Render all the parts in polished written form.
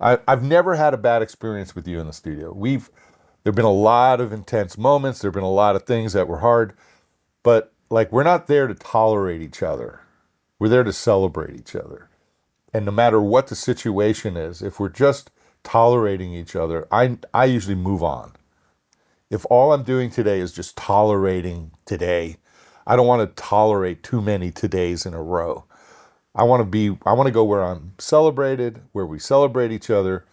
I've never had a bad experience with you in the studio. There've been a lot of intense moments. There've been a lot of things that were hard, but like we're not there to tolerate each other. We're there to celebrate each other. And no matter what the situation is, if we're just tolerating each other, I usually move on. If all I'm doing today is just tolerating today, I don't want to tolerate too many todays in a row. I want to go where I'm celebrated, where we celebrate each other,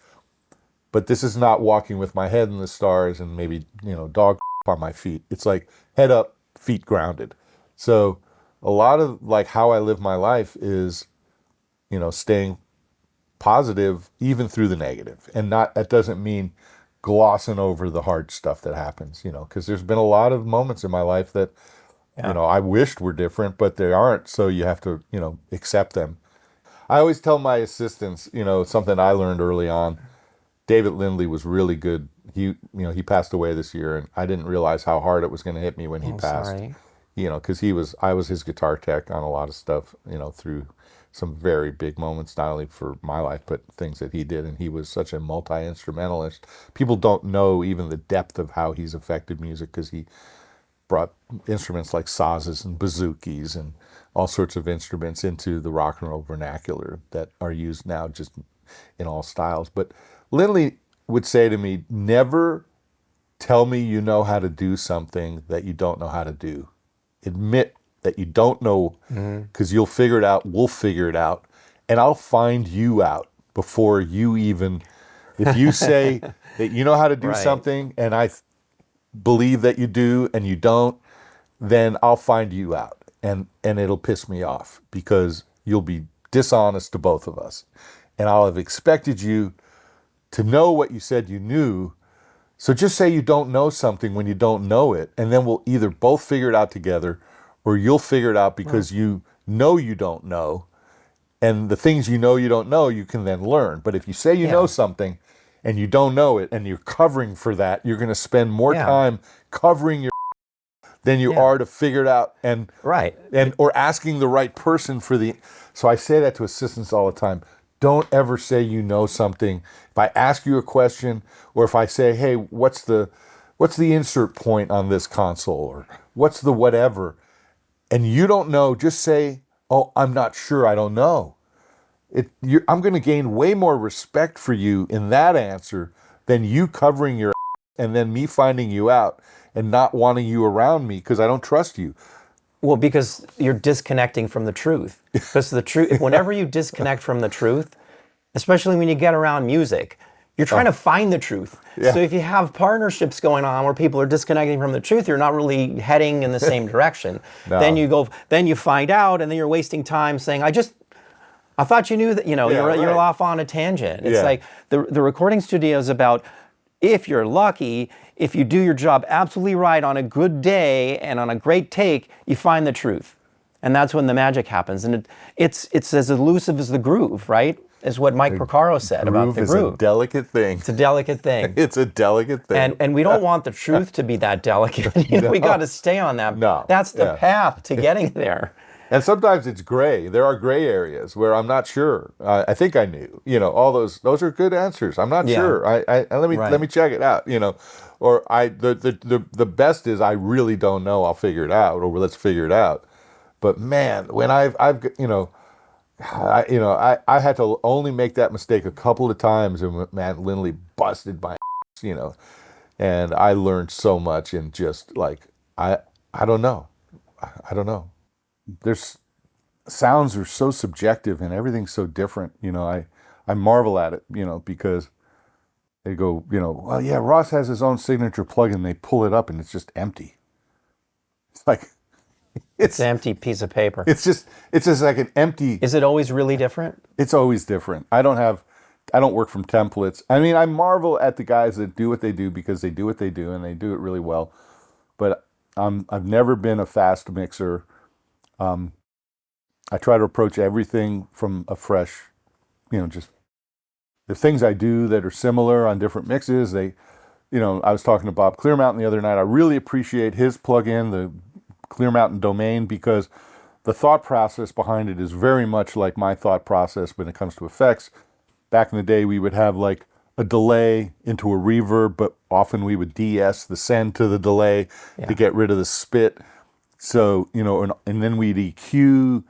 but this is not walking with my head in the stars and maybe, dog on my feet. It's like head up, feet grounded. So a lot of like how I live my life is, staying positive even through the negative. And that doesn't mean glossing over the hard stuff that happens, because there's been a lot of moments in my life that, I wished were different, but they aren't. So you have to, accept them. I always tell my assistants, something I learned early on. David Lindley was really good. He passed away this year, and I didn't realize how hard it was going to hit me when he passed. Sorry. Because I was his guitar tech on a lot of stuff, through some very big moments, not only for my life, but things that he did. And he was such a multi-instrumentalist. People don't know even the depth of how he's affected music, because he brought instruments like sazes and bouzoukis and all sorts of instruments into the rock and roll vernacular that are used now just in all styles. But Lindley would say to me, never tell me you know how to do something that you don't know how to do. Admit that you don't know, because you'll figure it out, we'll figure it out, and I'll find you out before you even, if you say that you know how to do something and I believe that you do and you don't, then I'll find you out, and it'll piss me off, because you'll be dishonest to both of us, and I'll have expected you to know what you said you knew. So just say you don't know something when you don't know it, and then we'll either both figure it out together, or you'll figure it out because you don't know, and the things you don't know, you can then learn. But if you say you know something and you don't know it, and you're covering for that, you're going to spend more time covering your than you are to figure it out and or asking the right person for the. So I say that to assistants all the time. Don't ever say you know something. If I ask you a question, or if I say, hey, what's the insert point on this console, or what's the whatever, and you don't know, just say, oh, I'm not sure, I don't know. I'm going to gain way more respect for you in that answer than you covering your and then me finding you out and not wanting you around me because I don't trust you. Well, because you're disconnecting from the truth. Because the truth, whenever you disconnect from the truth, especially when you get around music, you're trying to find the truth. Yeah. So if you have partnerships going on where people are disconnecting from the truth, you're not really heading in the same direction. No. Then you find out, and then you're wasting time saying, I thought you knew that, you're off on a tangent. It's like the recording studio is about, if you're lucky, if you do your job absolutely right on a good day and on a great take, you find the truth. And that's when the magic happens. And it's as elusive as the groove, right? Is what Mike Porcaro said about the groove. It's a delicate thing. It's a delicate thing. It's a delicate thing. And we don't want the truth to be that delicate. We got to stay on that. No. That's the path to getting there. And sometimes it's gray. There are gray areas where I'm not sure. I think I knew. All those are good answers. I'm not sure. Let me check it out. Or the best is I really don't know. I'll figure it out. Or let's figure it out. But man, when I had to only make that mistake a couple of times, and man, Lindley busted my ass, and I learned so much. And just like I don't know. There's sounds are so subjective and everything's so different. I marvel at it, because they go, well, yeah, Ross has his own signature plugin. They pull it up and it's just empty. It's like, it's an empty piece of paper. It's just like an empty. Is it always really different? It's always different. I don't work from templates. I mean, I marvel at the guys that do what they do because they do what they do and they do it really well. But I've never been a fast mixer. I try to approach everything from a fresh, just the things I do that are similar on different mixes. I was talking to Bob Clearmountain the other night. I really appreciate his plugin, the Clearmountain Domain, because the thought process behind it is very much like my thought process when it comes to effects. back in the day, we would have like a delay into a reverb, but often we would DS the send to the delay to get rid of the spit. So, and then we'd EQ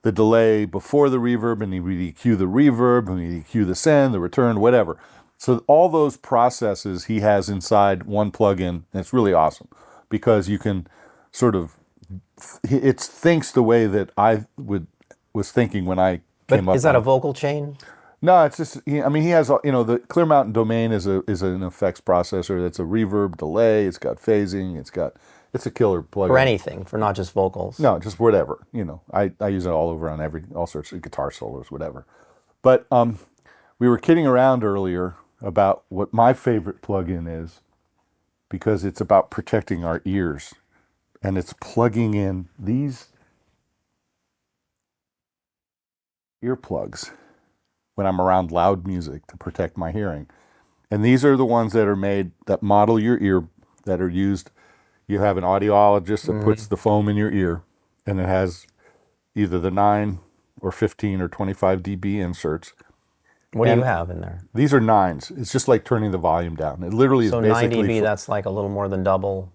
the delay before the reverb, and we'd EQ the reverb, and we'd EQ the send, the return, whatever. So all those processes he has inside one plugin, and it's really awesome because you can sort of, it thinks the way that was thinking when I came up. Is that a vocal chain? No, it's just, he has, the Clear Mountain Domain is an effects processor that's a reverb delay, it's got phasing, it's a killer plugin. For anything, for not just vocals. No, just whatever, I use it all over on all sorts of guitar solos, whatever. But we were kidding around earlier about what my favorite plugin is because it's about protecting our ears. And it's plugging in these earplugs when I'm around loud music to protect my hearing. And these are the ones that are made, that model your ear, that are used. You have an audiologist that puts the foam in your ear, and it has either the 9 or 15 or 25 dB inserts. What do you have in there? These are 9s. It's just like turning the volume down. It literally is basically... So 9 dB, that's like a little more than double.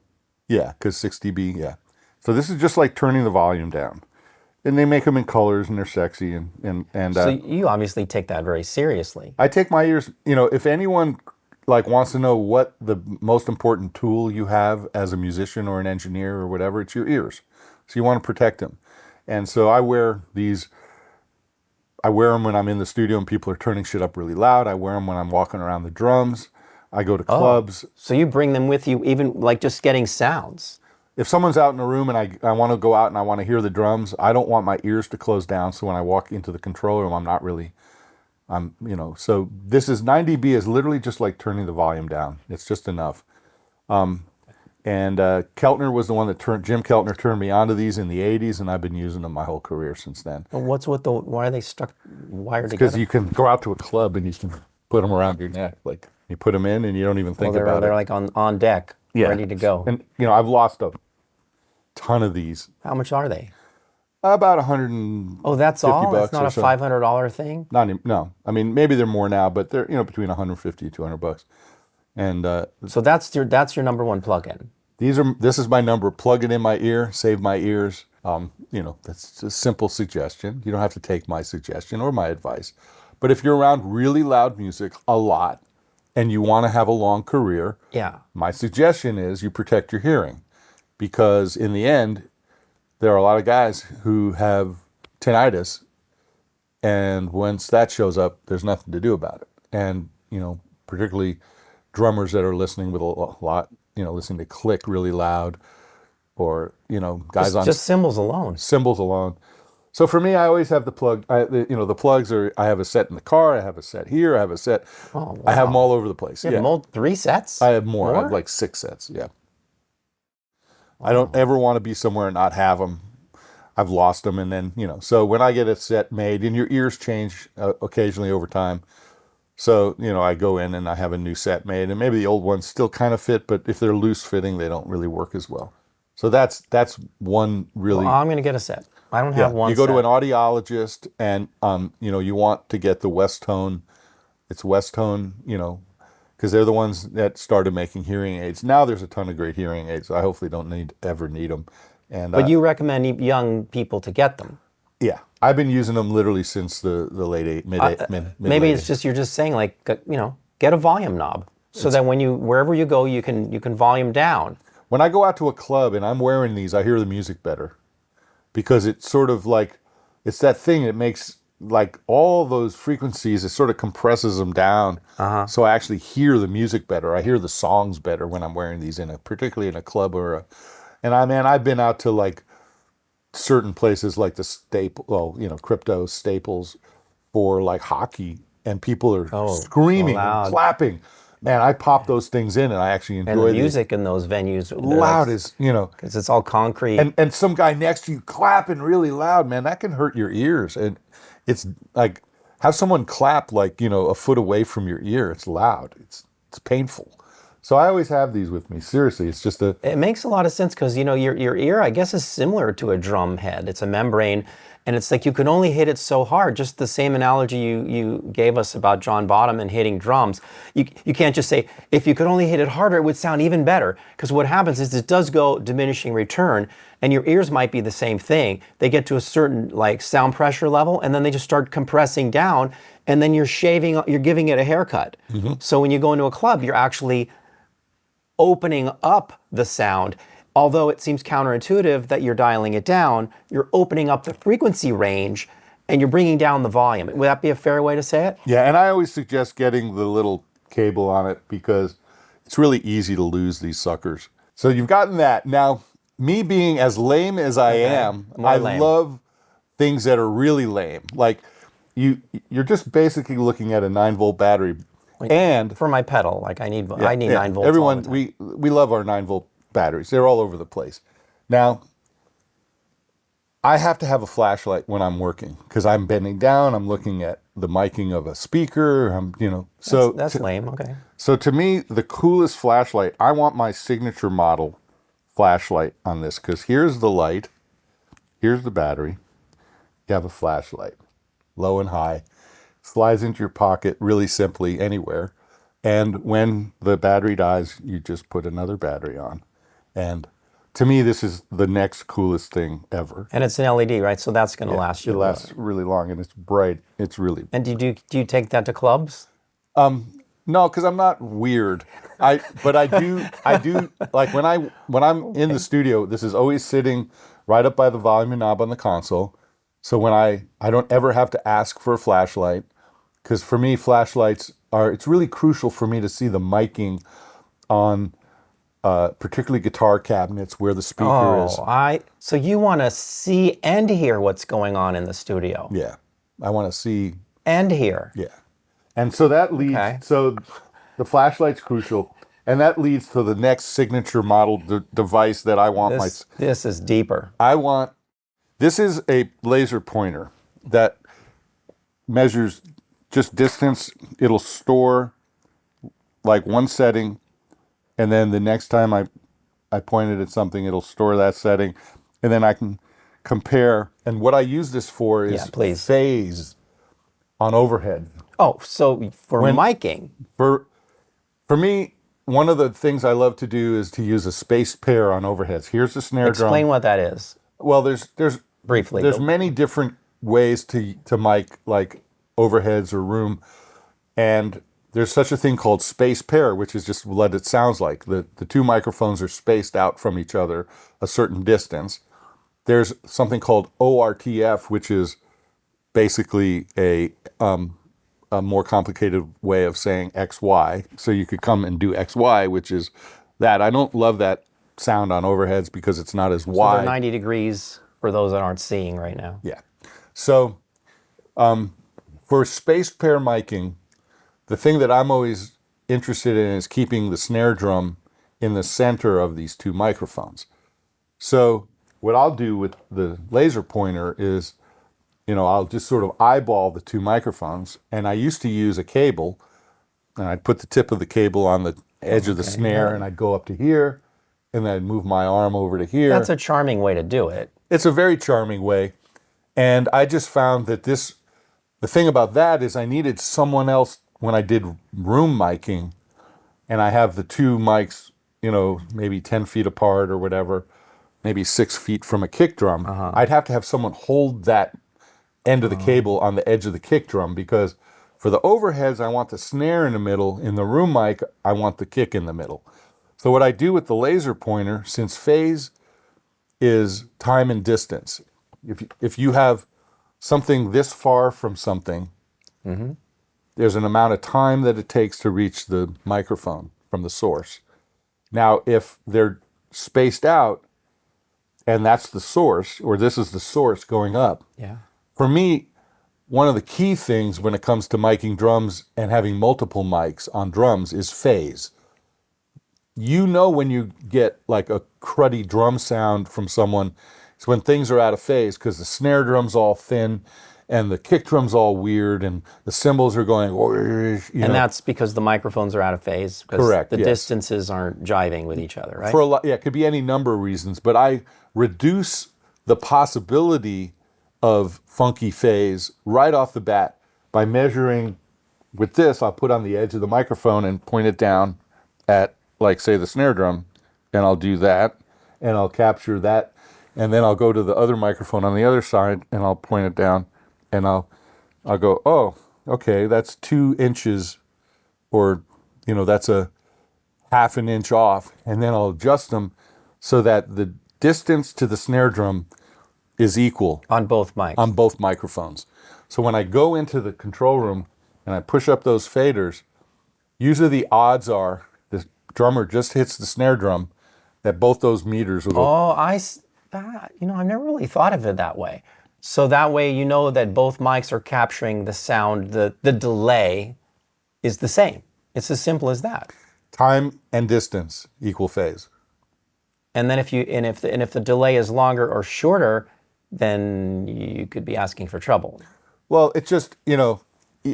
Yeah, because 6 dB, yeah. So this is just like turning the volume down. And they make them in colors, and they're sexy. And so you obviously take that very seriously. I take my ears, if anyone wants to know what the most important tool you have as a musician or an engineer or whatever, it's your ears. So you want to protect them. And so I wear these. I wear them when I'm in the studio and people are turning shit up really loud. I wear them when I'm walking around the drums. I go to clubs. So you bring them with you, even like just getting sounds. If someone's out in a room and I want to go out and I want to hear the drums, I don't want my ears to close down. So when I walk into the control room, I'm not really, so this is 9 dB is literally just like turning the volume down. It's just enough. And Keltner was the one that Jim Keltner turned me onto these in the 80s, and I've been using them my whole career since then. And why are they stuck wired together? Because you can go out to a club and you can put them around your neck. Like you put them in and you don't even think about it. They're like on deck, ready to go. And, I've lost a ton of these. How much are they? About $150. Oh, that's all? That's not a $500 thing? No. Maybe they're more now, but they're, between $150 and $200. And so that's your number one plugin. This is my number. Plug it in my ear, save my ears. That's a simple suggestion. You don't have to take my suggestion or my advice. But if you're around really loud music a lot and you want to have a long career, my suggestion is you protect your hearing. Because in the end, there are a lot of guys who have tinnitus, and once that shows up, there's nothing to do about it. And, particularly drummers that are listening with a lot, listening to click really loud, or, guys on... Just cymbals alone. Cymbals alone. So for me, I always have the plug, the plugs are, I have a set in the car, I have a set here, I have a set, I have them all over the place. You have 3 sets? I have more. I have like 6 sets, yeah. I don't ever want to be somewhere and not have them. I've lost them, and then, so when I get a set made, and your ears change occasionally over time. So, I go in and I have a new set made, and maybe the old ones still kind of fit, but if they're loose fitting, they don't really work as well. So that's one really... Well, I'm going to get a set. I don't have one set. You go to an audiologist, and, you want to get the West Tone. It's West Tone, because they're the ones that started making hearing aids. Now there's a ton of great hearing aids. I hopefully don't ever need them. And, but you recommend young people to get them? Yeah. I've been using them literally since the mid maybe it's just, you're just saying get a volume knob so that wherever you go, you can volume down. When I go out to a club and I'm wearing these, I hear the music better because it's sort of like, it's that thing that makes like all those frequencies, it sort of compresses them down. So I actually hear the music better. I hear the songs better when I'm wearing these particularly in a club I've been out to like certain places like the crypto staples for like hockey, and people are screaming and clapping. Man, I pop those things in, and I actually enjoy And the music in those venues. Loud as, because it's all concrete. And some guy next to you clapping really loud, man, that can hurt your ears. And it's like, have someone clap like, a foot away from your ear. It's loud. It's painful. So I always have these with me. Seriously, it's just It makes a lot of sense because, your ear, I guess, is similar to a drum head. It's a membrane, And it's like you can only hit it so hard. Just the same analogy you gave us about John Bonham and hitting drums. You can't just say, if you could only hit it harder, it would sound even better. Because what happens is it does go diminishing return, and your ears might be the same thing. They get to a certain like sound pressure level, and then they just start compressing down, and then you're giving it a haircut. So when you go into a club, you're actually opening up the sound. Although it seems counterintuitive that you're dialing it down, you're opening up the frequency range and you're bringing down the volume. Would that be a fair way to say it? Yeah, and I always suggest getting the little cable on it because it's really easy to lose these suckers. So you've gotten that. Now, me being as lame as I am, I love things that are really lame. Like you're just basically looking at a 9-volt battery. And for my pedal, like I need 9 volts. Everyone, all the time. we love our 9-volt batteries. They're all over the place. Now, I have to have a flashlight when I'm working because I'm bending down. I'm looking at the miking of a speaker. That's lame. Okay. So to me, the coolest flashlight, I want my signature model flashlight on this because here's the light, here's the battery. You have a flashlight, low and high, slides into your pocket really simply anywhere. And when the battery dies, you just put another battery on. And to me, this is the next coolest thing ever. And it's an LED, right? So that's going to last you. It lasts really long, and it's bright. It's really. And do you take that to clubs? No, because I'm not weird. But I do like when I'm in the studio. This is always sitting right up by the volume knob on the console. So when I don't ever have to ask for a flashlight, because for me flashlights it's really crucial for me to see the miking on particularly guitar cabinets where the speaker is. So you want to see and hear what's going on in the studio. Yeah, I want to see and hear. Yeah, and so that leads. Okay. So the flashlight's crucial, and that leads to the next signature model device that I want. This is deeper. This is a laser pointer that measures just distance. It'll store like one setting. And then the next time I point it at something, it'll store that setting. And then I can compare. And what I use this for is phase on overhead. Oh, so for miking. For me, one of the things I love to do is to use a spaced pair on overheads. Here's the snare drum. Explain what that is. Well, there's briefly. There's many different ways to mic like overheads or room. And there's such a thing called space pair, which is just what it sounds like. The two microphones are spaced out from each other a certain distance. There's something called ORTF, which is basically a more complicated way of saying XY. So you could come and do XY, which is that. I don't love that sound on overheads because it's not as wide. They're 90 degrees for those that aren't seeing right now. Yeah. So for space pair miking, the thing that I'm always interested in is keeping the snare drum in the center of these two microphones. So what I'll do with the laser pointer is, I'll just sort of eyeball the two microphones. And I used to use a cable, and I'd put the tip of the cable on the edge of the snare, and I'd go up to here, and then I'd move my arm over to here. That's a charming way to do it. It's a very charming way. And I just found that the thing about that is I needed someone else when I did room miking, and I have the two mics, maybe 10 feet apart or whatever, maybe 6 feet from a kick drum, I'd have to have someone hold that end of the cable on the edge of the kick drum because for the overheads, I want the snare in the middle. In the room mic, I want the kick in the middle. So what I do with the laser pointer, since phase is time and distance, if you have something this far from something, there's an amount of time that it takes to reach the microphone from the source. Now, if they're spaced out and that's the source, or this is the source going up, for me, one of the key things when it comes to miking drums and having multiple mics on drums is phase. When you get like a cruddy drum sound from someone, it's when things are out of phase because the snare drum's all thin and the kick drum's all weird, and the cymbals are going. And that's because the microphones are out of phase. Correct. The distances aren't jiving with each other, right? For it could be any number of reasons, but I reduce the possibility of funky phase right off the bat by measuring with this. I'll put on the edge of the microphone and point it down at, like, say, the snare drum, and I'll do that, and I'll capture that, and then I'll go to the other microphone on the other side, and I'll point it down, and I'll go, oh, okay, that's 2 inches, or, that's a half an inch off, and then I'll adjust them so that the distance to the snare drum is equal On both mics. on both microphones. So when I go into the control room and I push up those faders, usually the odds are the drummer just hits the snare drum, that both those meters will go. Oh, I've never really thought of it that way. So that way you know that both mics are capturing the sound, the delay is the same. It's as simple as that. Time and distance equal phase. And then if the delay is longer or shorter, then you could be asking for trouble. Well, it's just,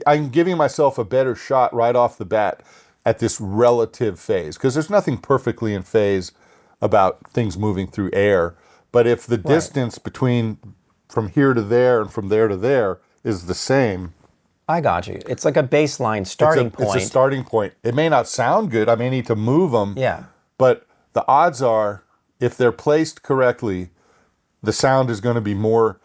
I'm giving myself a better shot right off the bat at this relative phase, because there's nothing perfectly in phase about things moving through air. But if the distance between from here to there and from there to there is the same. I got you. It's like a baseline starting point. It's a starting point. It may not sound good. I may need to move them. Yeah. But the odds are, if they're placed correctly, the sound is going to be more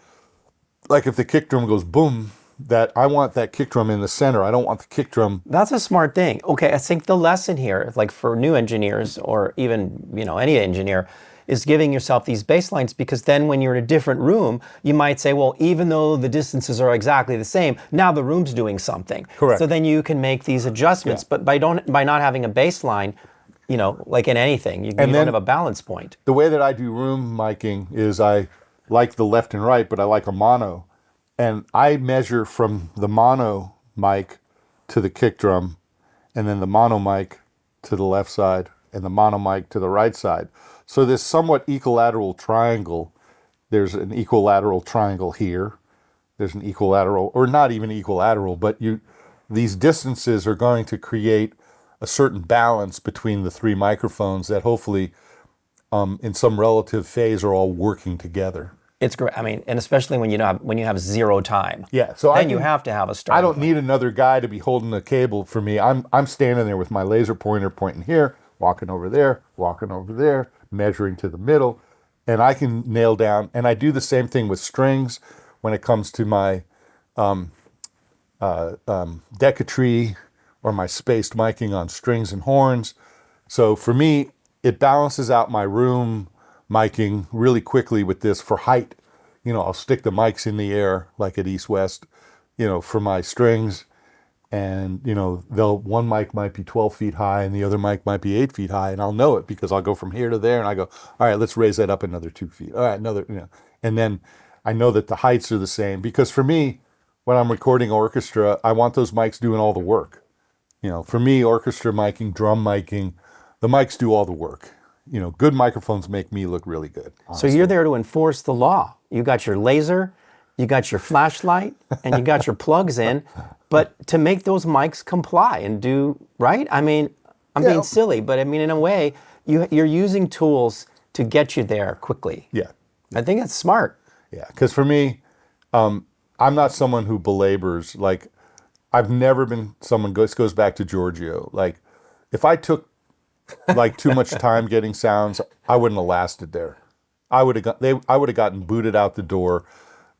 like if the kick drum goes boom, that I want that kick drum in the center. I don't want the kick drum. That's a smart thing. Okay, I think the lesson here, like for new engineers or even, any engineer, is giving yourself these baselines, because then when you're in a different room, you might say, well, even though the distances are exactly the same, now the room's doing something. Correct. So then you can make these adjustments. Yeah. But by not having a baseline, like in anything, you don't have a balance point. The way that I do room miking is I like the left and right, but I like a mono. And I measure from the mono mic to the kick drum, and then the mono mic to the left side, and the mono mic to the right side. So this somewhat equilateral triangle, there's an equilateral triangle here. There's an equilateral, or not even equilateral, but these distances are going to create a certain balance between the 3 microphones that hopefully in some relative phase are all working together. It's great. I mean, and especially when you have zero time. Yeah, so then you have to have a start. I don't need another guy to be holding the cable for me. I'm standing there with my laser pointer pointing here, walking over there, measuring to the middle, and I can nail down. And I do the same thing with strings when it comes to my Decatree or my spaced miking on strings and horns. So for me, it balances out my room miking really quickly with this for height. I'll stick the mics in the air like at East West, for my strings. And, one mic might be 12 feet high and the other mic might be 8 feet high. And I'll know it because I'll go from here to there and I go, all right, let's raise that up another 2 feet. All right, and then I know that the heights are the same, because for me, when I'm recording orchestra, I want those mics doing all the work. For me, orchestra miking, drum miking, the mics do all the work. Good microphones make me look really good. Honestly. So you're there to enforce the law. You got your laser, you got your flashlight, and you got your plugs in, but to make those mics comply and do right. I mean, I'm being silly, but I mean, in a way, you're using tools to get you there quickly. Yeah. I think that's smart. Yeah, because for me, I'm not someone who belabors. Like, I've never been someone. This goes back to Giorgio. Like, if I took too much time getting sounds, I wouldn't have lasted there. I would have gotten booted out the door.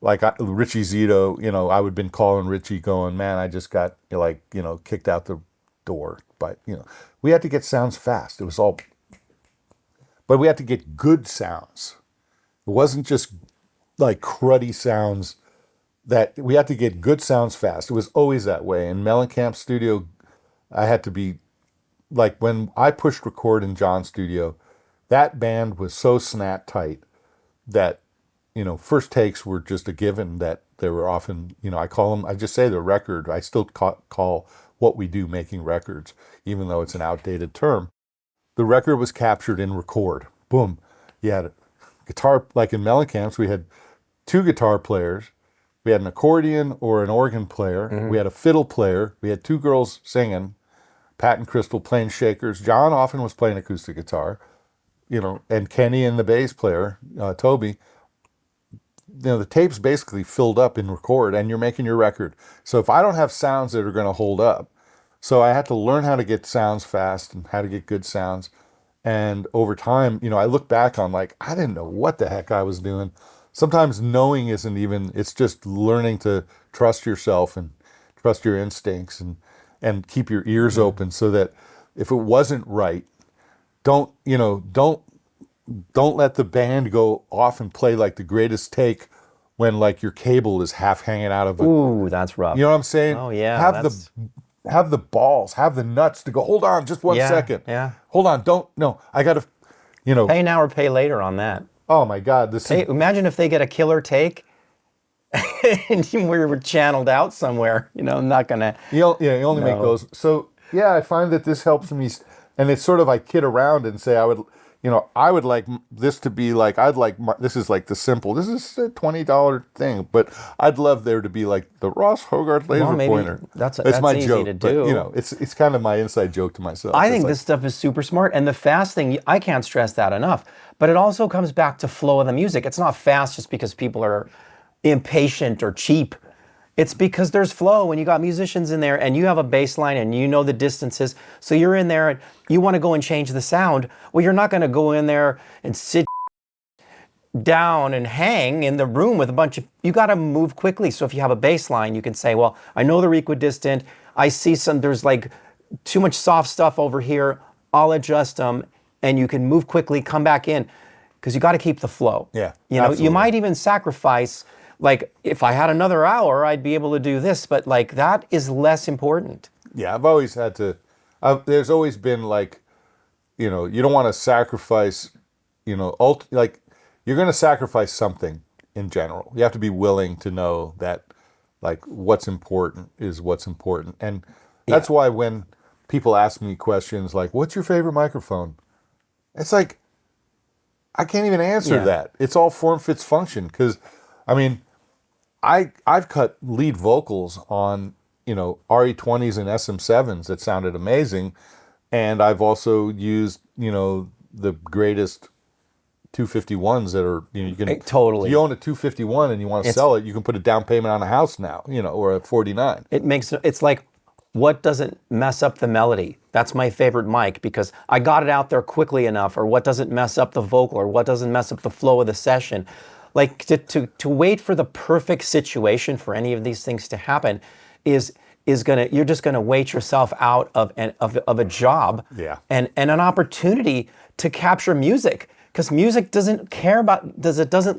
Like Richie Zito, I would have been calling Richie going, man, I just got kicked out the door. But we had to get sounds fast. It was all, but we had to get good sounds. It wasn't just like cruddy sounds. That we had to get good sounds fast. It was always that way. In Mellencamp's studio, I had to be like, when I pushed record in John's studio, that band was so snap tight that, first takes were just a given, that they were often, I just say the record. I still call what we do making records, even though it's an outdated term. The record was captured in record. Boom. You had a guitar, like in Mellencamp's, we had 2 guitar players. We had an accordion or an organ player. Mm-hmm. We had a fiddle player. We had 2 girls singing, Pat and Crystal playing shakers. John often was playing acoustic guitar, and Kenny and the bass player, Toby. the tape's basically filled up in record, and you're making your record. So if I don't have sounds that are going to hold up, so I had to learn how to get sounds fast and how to get good sounds. And over time, I look back on like, I didn't know what the heck I was doing. Sometimes knowing isn't even, it's just learning to trust yourself and trust your instincts and keep your ears open so that if it wasn't right, don't let the band go off and play like the greatest take when like your cable is half hanging out of it. Ooh, that's rough. You know what I'm saying? Oh yeah, Have the balls, have the nuts to go, hold on just one yeah, second. yeah. Hold on, don't, no, I got to, Pay now or pay later on that. oh my God. Imagine if they get a killer take and we were channeled out somewhere, not gonna. You only make No. those. So yeah, I find that this helps me, and it's sort of I kid around and say I would like this to be like this is like this is a $20 thing, but I'd love there to be like the Ross Hogarth laser Well, maybe pointer. that's my easy joke, to but, do. it's kind of my inside joke to myself. I It's think like, this stuff is super smart. And the fast thing, I can't stress that enough. But it also comes back to flow of the music. It's not fast just because people are impatient or cheap. It's because there's flow when you got musicians in there and you have a bass line and you know the distances. So you're in there and you want to go and change the sound. Well, you're not going to go in there and sit down and hang in the room with a bunch of, you got to move quickly. So if you have a bass line, you can say, well, I know they're equidistant. I see there's like too much soft stuff over here. I'll adjust them and you can move quickly, come back in because you got to keep the flow. Yeah, You absolutely. might even sacrifice, like if I had another hour, I'd be able to do this, but like that is less important. yeah, I've always had to. There's always been like, you don't want to sacrifice, like you're going to sacrifice something in general. You have to be willing to know that, like, what's important is what's important, and that's why when people ask me questions like, "What's your favorite microphone?" It's like I can't even answer Yeah. that. It's all form fits function because, I mean, I've cut lead vocals on RE20s and SM7s that sounded amazing, and I've also used the greatest 251s that are you can Totally. If you own a 251 and you want to sell it, you can put a down payment on a house now, or a 49. It's like, what doesn't mess up the melody? That's my favorite mic because I got it out there quickly enough, or what doesn't mess up the vocal, or what doesn't mess up the flow of the session. Like to wait for the perfect situation for any of these things to happen you're just gonna wait yourself out of a job Yeah. and an opportunity to capture music because music doesn't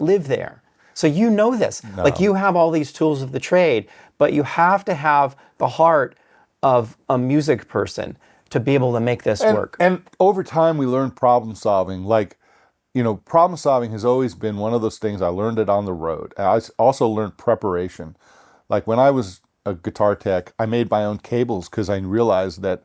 live there. So you know this. No. Like you have all these tools of the trade, but you have to have the heart of a music person to be able to make this work. And over time, we learned problem solving. Like, problem solving has always been one of those things. I learned it on the road. I also learned preparation. Like when I was a guitar tech, I made my own cables because I realized that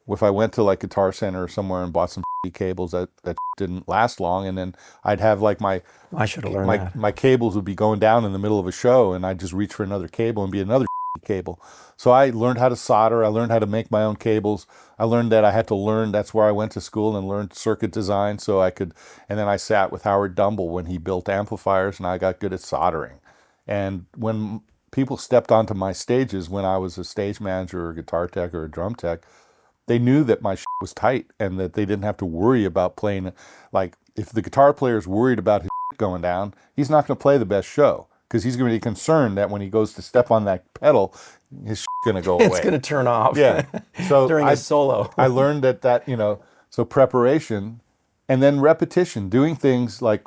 if I went to like Guitar Center or somewhere and bought some cables that didn't last long, and then I'd have like I should have learned that. my cables would be going down in the middle of a show, and I'd just reach for another cable and be another cable. So I learned how to solder. I learned how to make my own cables. I learned that I had to learn. That's where I went to school and learned circuit design so I could. And then I sat with Howard Dumble when he built amplifiers, and I got good at soldering. And when people stepped onto my stages when I was a stage manager or a guitar tech or a drum tech, they knew that my was tight and that they didn't have to worry about playing. Like if the guitar player is worried about his going down, he's not going to play the best show because he's going to be concerned that when he goes to step on that pedal, his going to go away. It's going to turn off. Yeah. So during a solo. I learned that so preparation and then repetition, doing things like,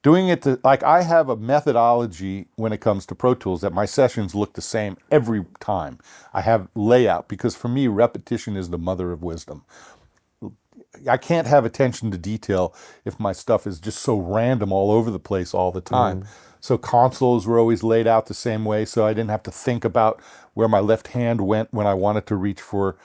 doing it like I have a methodology when it comes to Pro Tools that my sessions look the same every time. I have layout because for me, repetition is the mother of wisdom. I can't have attention to detail if my stuff is just so random all over the place all the time. So consoles were always laid out the same way, so I didn't have to think about where my left hand went when I wanted to reach for,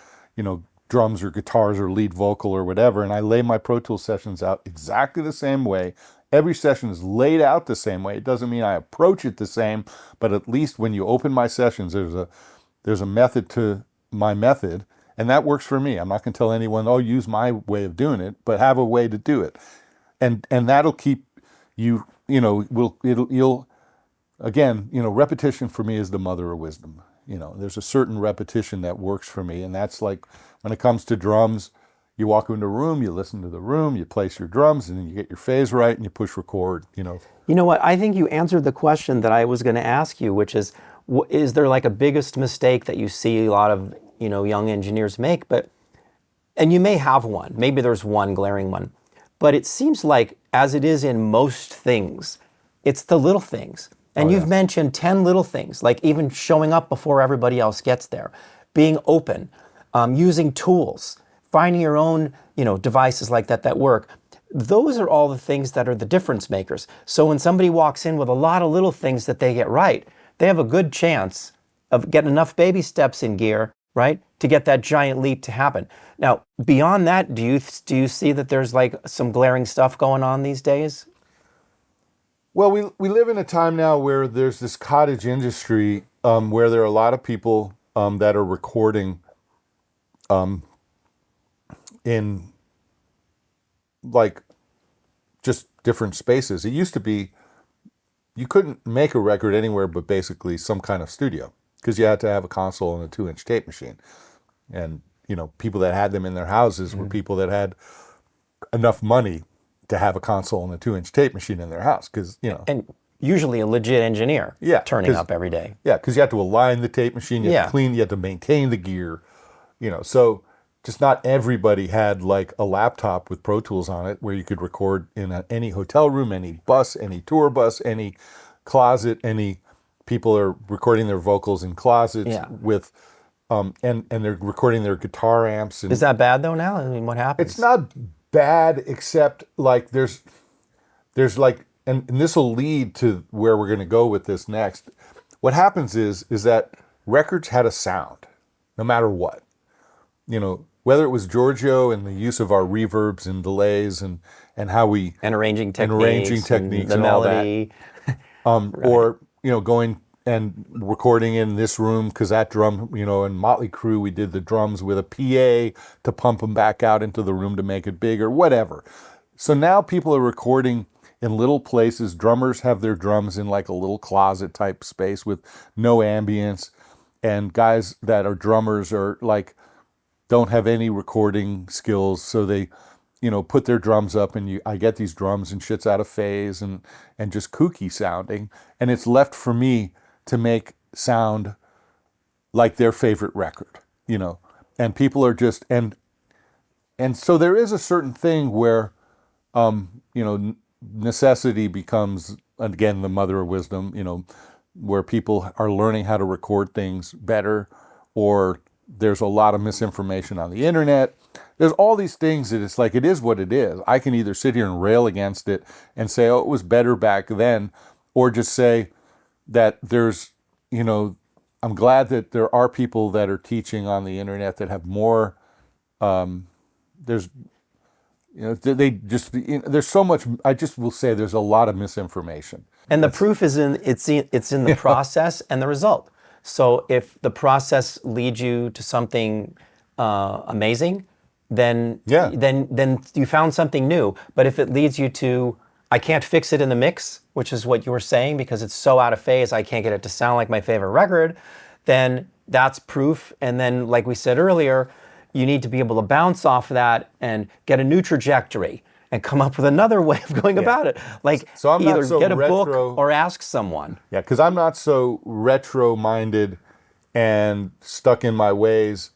drums or guitars or lead vocal or whatever. And I lay my Pro Tools sessions out exactly the same way. Every session is laid out the same way. It doesn't mean I approach it the same, but at least when you open my sessions, there's a method to my method. And that works for me. I'm not going to tell anyone, use my way of doing it, but have a way to do it. And that'll keep you you'll again, repetition for me is the mother of wisdom. There's a certain repetition that works for me, and that's like when it comes to drums, you walk into a room, you listen to the room, you place your drums, and then you get your phase right, and you push record. You know what? I think you answered the question that I was going to ask you, which is there like a biggest mistake that you see a lot of young engineers make? And you may have one. Maybe there's one glaring one, but it seems like, as it is in most things, it's the little things. And you've mentioned 10 little things, like even showing up before everybody else gets there, being open, using tools, finding your own devices like that work. Those are all the things that are the difference makers. So when somebody walks in with a lot of little things that they get right, they have a good chance of getting enough baby steps in gear, right, to get that giant leap to happen. Now, beyond that, do you see that there's like some glaring stuff going on these days? Well, we live in a time now where there's this cottage industry, where there are a lot of people that are recording in like just different spaces. It used to be you couldn't make a record anywhere but basically some kind of studio, because you had to have a console and a 2-inch tape machine. And people that had them in their houses were people that had enough money to have a console and a 2-inch tape machine in their house, because and usually a legit engineer turning up every day. Yeah, because you had to align the tape machine, you had to clean, you had to maintain the gear, so just not everybody had like a laptop with Pro Tools on it where you could record in any hotel room, any bus, any tour bus, any closet. Any people are recording their vocals in closets with and they're recording their guitar amps. And is that bad though now? I mean, what happens? it's not bad, except like there's like, and this will lead to where we're going to go with this next. What happens is that records had a sound, no matter what. Whether it was Giorgio and the use of our reverbs and delays and how we and arranging techniques and the all melody, that, or going and recording in this room because that drum, in Motley Crue we did the drums with a PA to pump them back out into the room to make it bigger, whatever. So now people are recording in little places. Drummers have their drums in like a little closet type space with no ambience, and guys that are drummers are like don't have any recording skills, so they put their drums up, and I get these drums and shit's out of phase and just kooky sounding, and it's left for me to make sound like their favorite record, and people are just and so there is a certain thing where necessity becomes again the mother of wisdom, where people are learning how to record things better, or there's a lot of misinformation on the internet. There's all these things that it's like, it is what it is. I can either sit here and rail against it and say, oh, it was better back then, or just say that there's, I'm glad that there are people that are teaching on the internet that have more, there's, they just, there's so much, I just will say there's a lot of misinformation. And the proof is it's in the process and the result. So if the process leads you to something amazing, then you found something new. But if it leads you to, I can't fix it in the mix, which is what you were saying, because it's so out of phase, I can't get it to sound like my favorite record, then that's proof. And then, like we said earlier, you need to be able to bounce off of that and get a new trajectory and come up with another way of going about it. Like, so I'm either not so get a retro, book or ask someone. Yeah, because I'm not so retro-minded and stuck in my ways.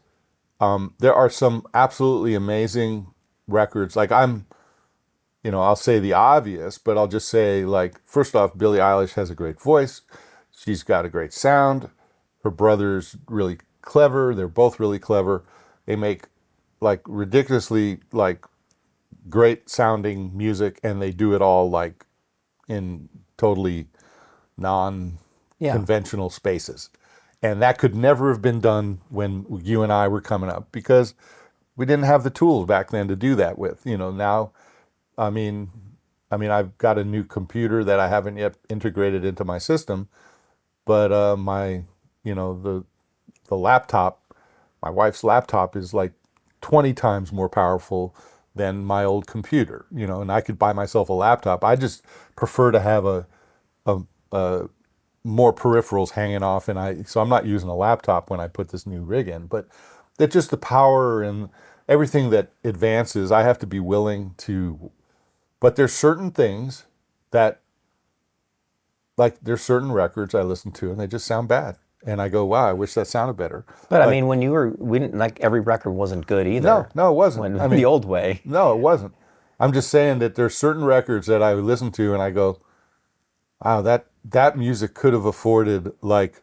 There are some absolutely amazing records. Like I'll say the obvious, but I'll just say, like, first off, Billie Eilish has a great voice. She's got a great sound. Her brother's really clever. They're both really clever. They make like ridiculously like great sounding music, and they do it all like in totally non-conventional spaces. And that could never have been done when you and I were coming up, because we didn't have the tools back then to do that with. Now, I mean, I've got a new computer that I haven't yet integrated into my system, but my, the laptop, my wife's laptop is like 20 times more powerful than my old computer, and I could buy myself a laptop. I just prefer to have a more peripherals hanging off, so I'm not using a laptop when I put this new rig in, but that just the power and everything that advances, I have to be willing to. But there's certain things that, like, there's certain records I listen to and they just sound bad, and I go, wow, I wish that sounded better. But I Like, mean, we didn't, like, every record wasn't good no, either. no, it wasn't. When I the mean, old way. no, it wasn't. I'm just saying that there's certain records that I listen to and I go, wow, that music could have afforded like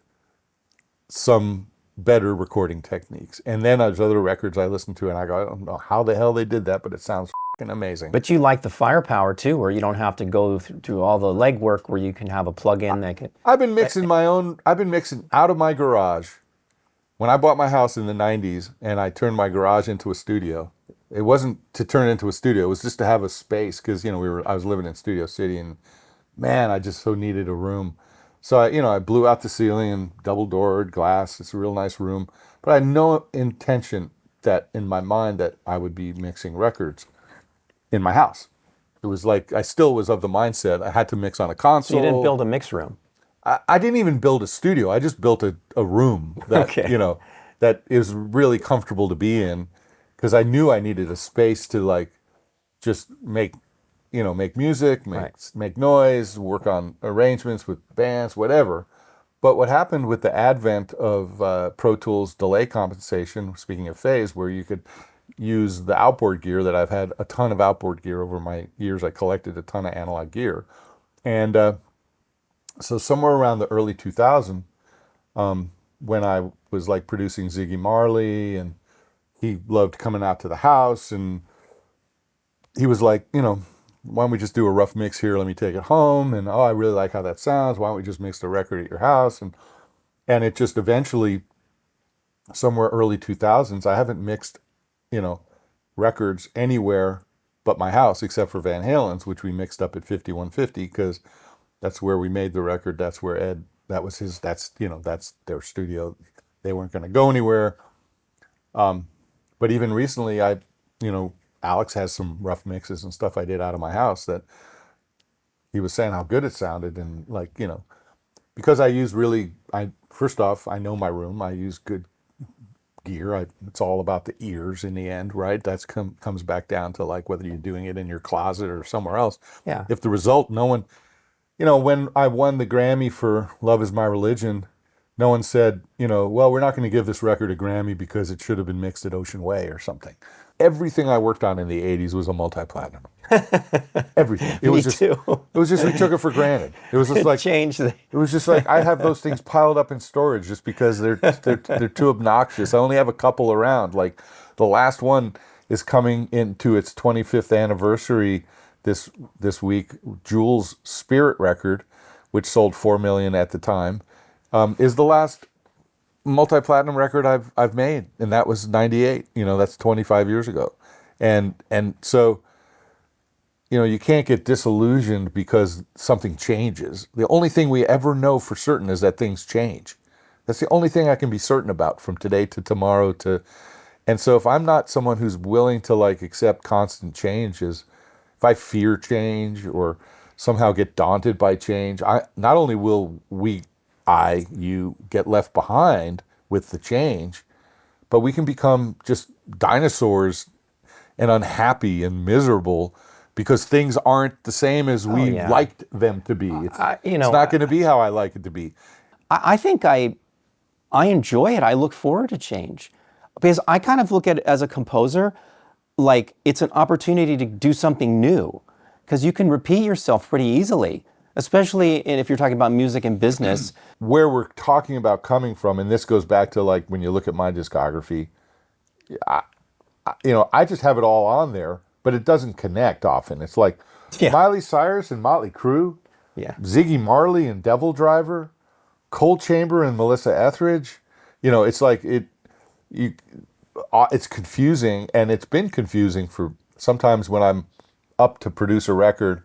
some better recording techniques. And then there's other records I listen to and I go, I don't know how the hell they did that, but it sounds fucking amazing. But you like the firepower too, where you don't have to go through all the legwork, where you can have a plug-in that can. I've been mixing out of my garage. When I bought my house in the 90s and I turned my garage into a studio, it wasn't to turn it into a studio, it was just to have a space, because I was living in Studio City, and man, I just so needed a room. So I blew out the ceiling and double doored glass. It's a real nice room, but I had no intention that in my mind that I would be mixing records in my house. It was like I still was of the mindset I had to mix on a console. So you didn't build a mix room. I didn't even build a studio. I just built a room that Okay. that is really comfortable to be in, because I knew I needed a space to like just make music, Right. make noise, work on arrangements with bands, whatever. But what happened with the advent of Pro Tools delay compensation, speaking of phase, where you could use the outboard gear, that I've had a ton of outboard gear over my years. I collected a ton of analog gear. And so somewhere around the early 2000s, when I was like producing Ziggy Marley, and he loved coming out to the house, and he was like, why don't we just do a rough mix here? Let me take it home. And oh, I really like how that sounds. Why don't we just mix the record at your house? And it just eventually, somewhere early 2000s, I haven't mixed, records anywhere but my house, except for Van Halen's, which we mixed up at 5150, because that's where we made the record. That's where Ed, that was his, that's their studio. They weren't going to go anywhere. But even recently, Alex has some rough mixes and stuff I did out of my house that he was saying how good it sounded. And like, because first off, I know my room. I use good gear. It's all about the ears in the end, right? That's comes back down to like whether you're doing it in your closet or somewhere else. Yeah. If the result, no one, when I won the Grammy for Love Is My Religion, no one said, well, we're not going to give this record a Grammy because it should have been mixed at Ocean Way or something. Everything I worked on in the 80s was a multi-platinum. Everything. It was just, too. It was just, we took it for granted. It was just like, Change the. it was just like, I have those things piled up in storage just because they're too obnoxious. I only have a couple around. Like the last one is coming into its 25th anniversary this week. Jules' Spirit record, which sold 4 million at the time, is the last multi-platinum record I've made, and that was 98. That's 25 years ago. And so you can't get disillusioned because something changes. The only thing we ever know for certain is that things change. That's the only thing I can be certain about from today to tomorrow and so if I'm not someone who's willing to like accept constant changes, if I fear change or somehow get daunted by change, not only will you get left behind with the change, but we can become just dinosaurs and unhappy and miserable because things aren't the same as we yeah. liked them to be. It's It's not going to be how I like it to be. I think I enjoy it. I look forward to change, because I kind of look at it as a composer, like it's an opportunity to do something new, because you can repeat yourself pretty easily, especially if you're talking about music and business. Where we're talking about coming from, and this goes back to like when you look at my discography, I just have it all on there, but it doesn't connect often. It's like Yeah. Miley Cyrus and Motley Crue, Yeah. Ziggy Marley and Devil Driver, Cold Chamber and Melissa Etheridge. It's like it's confusing, and it's been confusing for sometimes when I'm up to produce a record.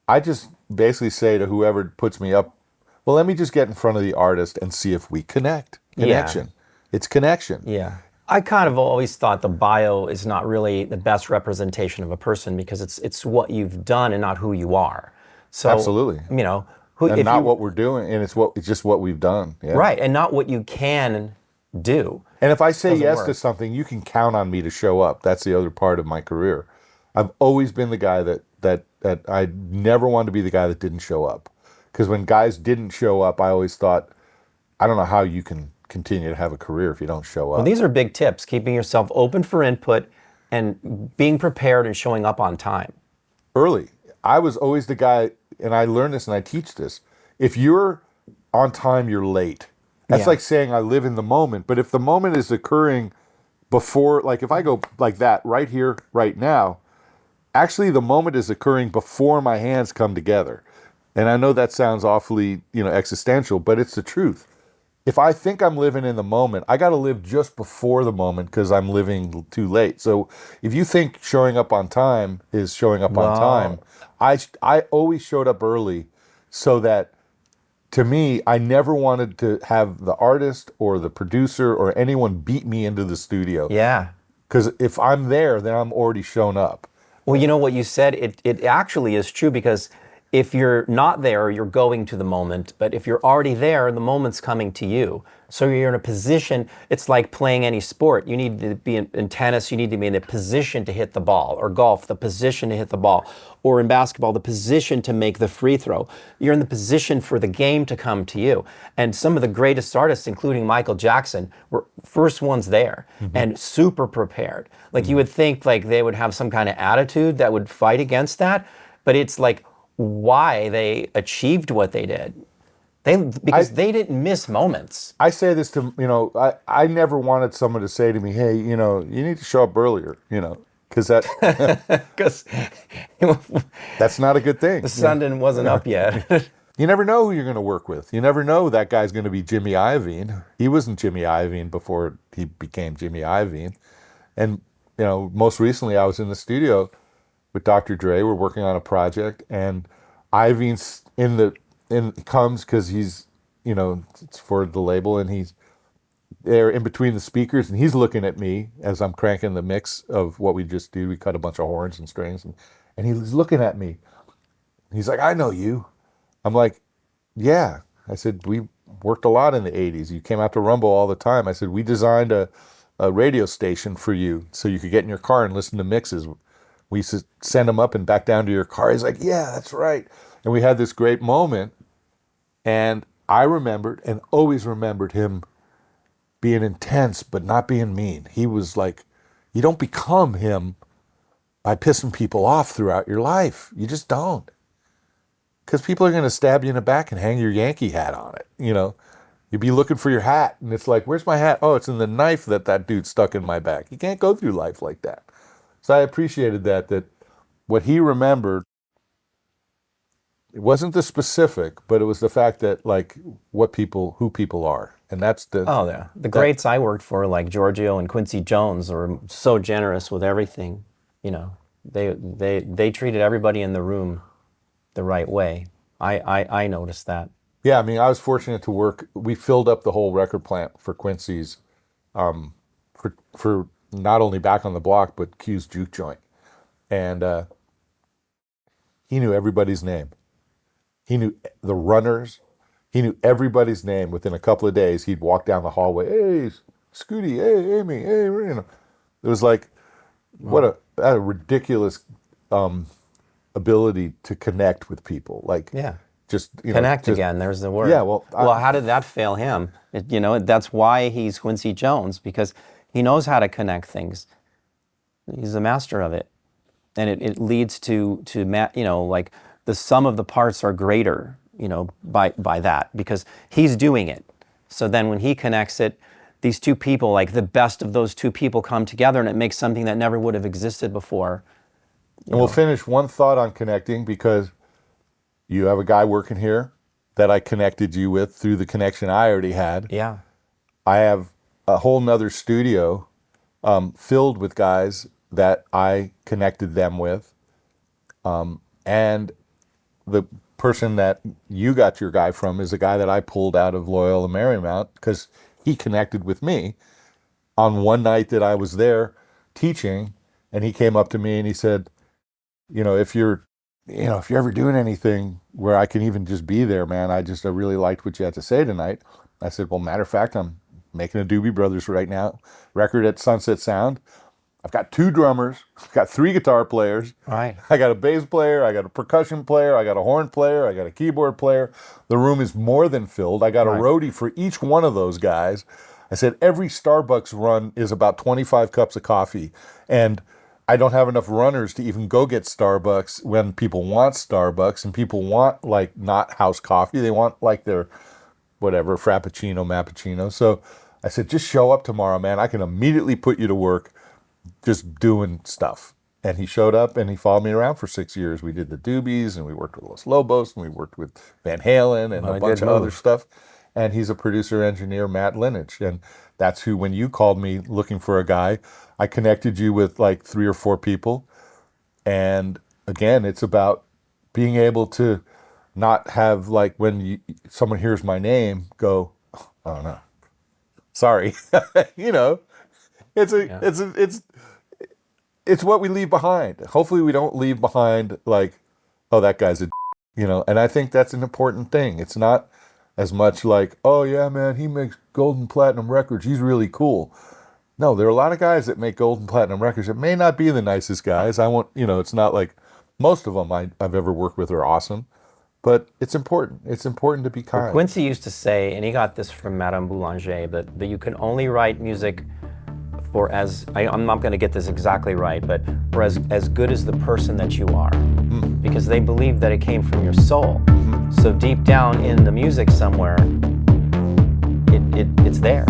I just basically say to whoever puts me up, well, let me just get in front of the artist and see if we connect. Connection. It's connection. Yeah. I kind of always thought the bio is not really the best representation of a person because it's what you've done and not who you are. So, Absolutely. who And if not you what we're doing, and it's just what we've done. Yeah. right, and not what you can do. And if I say Doesn't yes to work. something, you can count on me to show up. That's the other part of my career. I've always been the guy that I never wanted to be the guy that didn't show up. Because when guys didn't show up, I always thought, I don't know how you can continue to have a career if you don't show Well, up these are big tips, keeping yourself open for input and being prepared and showing up on time. early. I was always the guy, and I learned this and I teach this. If you're on time, you're late. That's Yeah. like saying I live in the moment. But if the moment is occurring before, like if I go like that right here, right now, actually the moment is occurring before my hands come together. And I know that sounds awfully, existential, but it's the truth. If I think I'm living in the moment, I got to live just before the moment because I'm living too late. So if you think showing up on time is showing up on time, Well, I always showed up early so that to me, I never wanted to have the artist or the producer or anyone beat me into the studio. yeah. Because if I'm there, then I'm already shown up. Well, you know what you said, it actually is true because if you're not there, you're going to the moment. But if you're already there, the moment's coming to you. So you're in a position, it's like playing any sport. You need to be in tennis, you need to be in a position to hit the ball, or golf, the position to hit the ball, or in basketball, the position to make the free throw. You're in the position for the game to come to you. And some of the greatest artists, including Michael Jackson, were first ones there and super prepared. Like you would think like they would have some kind of attitude that would fight against that, but it's like why they achieved what they did. Because they didn't miss moments. I say this to, I never wanted someone to say to me, hey, you need to show up earlier, because Because that's not a good thing. the sun wasn't up yet. You never know who you're going to work with. You never know that guy's going to be Jimmy Iovine. He wasn't Jimmy Iovine before he became Jimmy Iovine. And, most recently I was in the studio with Dr. Dre. We're working on a project, and Iovine's comes because he's, it's for the label, and he's there in between the speakers, and he's looking at me as I'm cranking the mix of what we just did. We cut a bunch of horns and strings, and he's looking at me. He's like, I know you. I'm like, yeah. I said, we worked a lot in the 80s. You came out to Rumble all the time. I said, we designed a radio station for you so you could get in your car and listen to mixes. We used to send them up and back down to your car. He's like, yeah, that's right. And we had this great moment. And I remembered and always remembered him being intense, but not being mean. He was like, you don't become him by pissing people off throughout your life. You just don't. Because people are going to stab you in the back and hang your Yankee hat on it. You'd be looking for your hat, and it's like, where's my hat? Oh, it's in the knife that dude stuck in my back. You can't go through life like that. So I appreciated that what he remembered, it wasn't the specific, but it was the fact that, like, who people are. And that's Oh, yeah. The greats I worked for, like Giorgio and Quincy Jones, were so generous with everything. They treated everybody in the room the right way. I noticed that. yeah, I mean, I was fortunate to work. We filled up the whole record plant for Quincy's, for not only Back on the Block, but Q's Juke Joint. And he knew everybody's name. He knew the runners. He knew everybody's name. Within a couple of days, he'd walk down the hallway. Hey, Scooty. Hey, Amy. Hey, It was like, what a ridiculous ability to connect with people. Like, Yeah. just Connect again. There's the word. Yeah, well, how did that fail him? That's why he's Quincy Jones, because he knows how to connect things. He's a master of it, and it leads to like the sum of the parts are greater. By that, because he's doing it. So then when he connects it, these two people, like the best of those two people, come together, and it makes something that never would have existed before. And we'll finish one thought on connecting, because you have a guy working here that I connected you with through the connection I already had. Yeah. I have a whole nother studio filled with guys that I connected them with. And the person that you got your guy from is a guy that I pulled out of Loyola Marymount because he connected with me. on one night that I was there teaching, and he came up to me and he said, if you're, if you're ever doing anything where I can even just be there, man, I really liked what you had to say tonight. I said, well, matter of fact, I'm making a Doobie Brothers right now record at Sunset Sound. I've got 2 drummers, I've got 3 guitar players, Right. I got a bass player, I got a percussion player, I got a horn player, I got a keyboard player. The room is more than filled. I got a Right. roadie for each one of those guys. I said, every Starbucks run is about 25 cups of coffee. And I don't have enough runners to even go get Starbucks when people want Starbucks, and people want like not house coffee. They want like their whatever, Frappuccino, Mappuccino. So I said, just show up tomorrow, man. I can immediately put you to work just doing stuff. And he showed up and he followed me around for 6 years. We did the Doobies and we worked with Los Lobos and we worked with Van Halen and a bunch of other stuff. And he's a producer engineer, Matt Lineage. And that's who, when you called me looking for a guy, I connected you with like 3 or 4 people. And again, it's about being able to not have like when someone hears my name go, oh no, sorry. you know, it's what we leave behind. Hopefully we don't leave behind like, oh, that guy's a, and I think that's an important thing. It's not as much like, oh yeah, man, he makes gold and platinum records. He's really cool. No, there are a lot of guys that make gold and platinum records that may not be the nicest guys. It's not like most of them I've ever worked with are awesome, but it's important. It's important to be kind. Quincy used to say, and he got this from Madame Boulanger, that you can only write music for I'm not going to get this exactly right, but for as good as the person that you are. Because they believe that it came from your soul. So deep down in the music somewhere, it's there.